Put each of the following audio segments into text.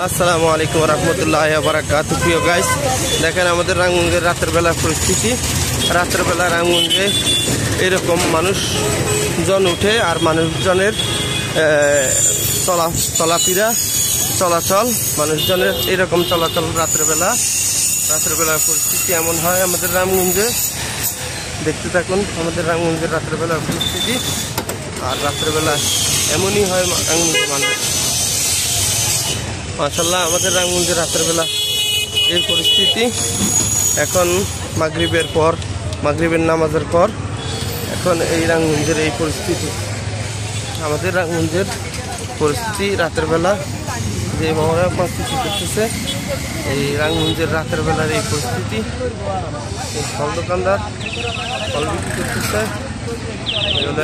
আসসালামু আলাইকুম রহমতুল্লাহি ওয়া বারাকাতুহু। প্রিয় গাইস, দেখেন আমাদের রাঙ্গুনগঞ্জের রাতের বেলার পরিস্থিতি। রাতের বেলা রাঙ্গুনগঞ্জে এরকম মানুষজন উঠে আর মানুষজনের চলাচল মানুষজনের এরকম চলাচল রাতের বেলার পরিস্থিতি এমন হয় আমাদের রামগঞ্জে। দেখতে থাকুন আমাদের রামগঞ্জের রাতের বেলার পরিস্থিতি। আর রাতের বেলা এমনই হয় রামগঞ্জের মানুষ। মাশাআল্লাহ, আমাদের রামগঞ্জের রাতের বেলা এই পরিস্থিতি। এখন মাগরিবের নামাজের পর এখন এই রামগঞ্জের এই পরিস্থিতি। আমাদের রামগঞ্জের পরিস্থিতি রাতের বেলা যে মহড়া পরিস্থিতি করতেছে, এই রামগঞ্জের রাতের বেলার এই পরিস্থিতি। এই ফল দোকানদার ফল বিক্রি করতেছে। এগুলো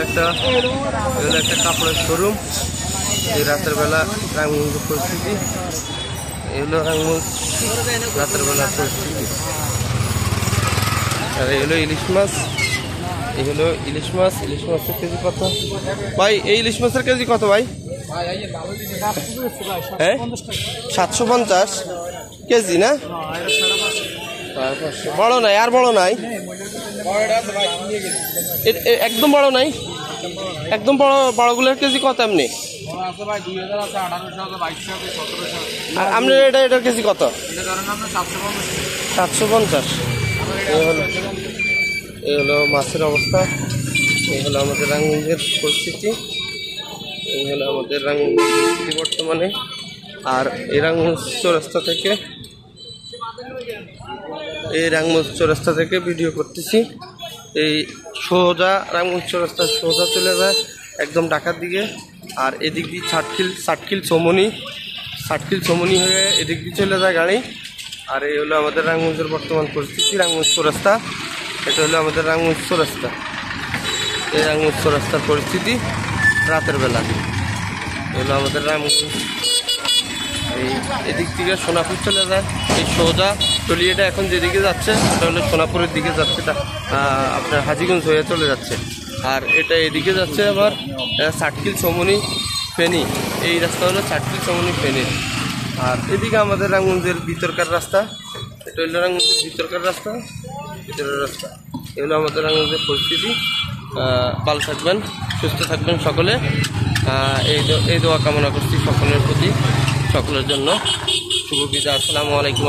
একটা কাপড়ের শোরুম। এই রাতের বেলা রামগঞ্জের পরিস্থিতি, এগুলো রামগঞ্জ রাতের বেলার পরিস্থিতি। আর এগুলো ইলিশ মাছ, ইলিশ মাছের কেজি কত ভাই? এই ইলিশ মাছের কেজি কত ভাই? হ্যাঁ, 750 কেজি না? বড় নাই, আর বড় নাই, একদম বড় নাই। একদম বড়গুলোর কেজি কত এমনি? আর আপনার এটার কেজি কত? 750। এই হলো মাছের অবস্থা। এই হলো আমাদের রামগঞ্জের পরিস্থিতি। এই হলো আমাদের রামগঞ্জের পরিস্থিতি বর্তমানে। আর এই রামগঞ্জ চৌরাস্তা থেকে ভিডিও করতেছি। এই সোজা রামগঞ্জ চৌরাস্তা সোজা চলে যায় একদম ঢাকার দিকে। আর এদিক দিয়ে ষাটকিল চমনি হয়ে এদিক দিয়ে চলে যায় গাড়ি। আর এই হলো আমাদের রামগঞ্জের বর্তমান পরিস্থিতি। রামগঞ্জ চৌরাস্তা, এটা হলো আমাদের রামগঞ্জ চৌরাস্তা। এই রামগঞ্জ চৌরাস্তার পরিস্থিতি রাতের বেলা। এগুলো আমাদের রামগঞ্জ। এই এদিক থেকে সোনাপুর চলে যায়। এই সোজা টলিয়েটা এখন যেদিকে যাচ্ছে এটা হলো সোনাপুরের দিকে যাচ্ছে, আপনার হাজীগঞ্জ হয়ে চলে যাচ্ছে। আর এটা এদিকে যাচ্ছে আবার ষাটকিল চমনি ফেনী। এই রাস্তা হলো ষাটকিল চমনি ফেনী। আর এদিকে আমাদের রামগঞ্জের ভিতরকার রাস্তা, এটা হলো রামগঞ্জের ভিতরের রাস্তা। এগুলো আমাদের রামগঞ্জের পরিস্থিতি। ভালো থাকবেন, সুস্থ থাকবেন সকলে। এই দোয়া কামনা করছি সকলের প্রতি, সকলের জন্য। শুভ বিদায়। আসসালামু আলাইকুম।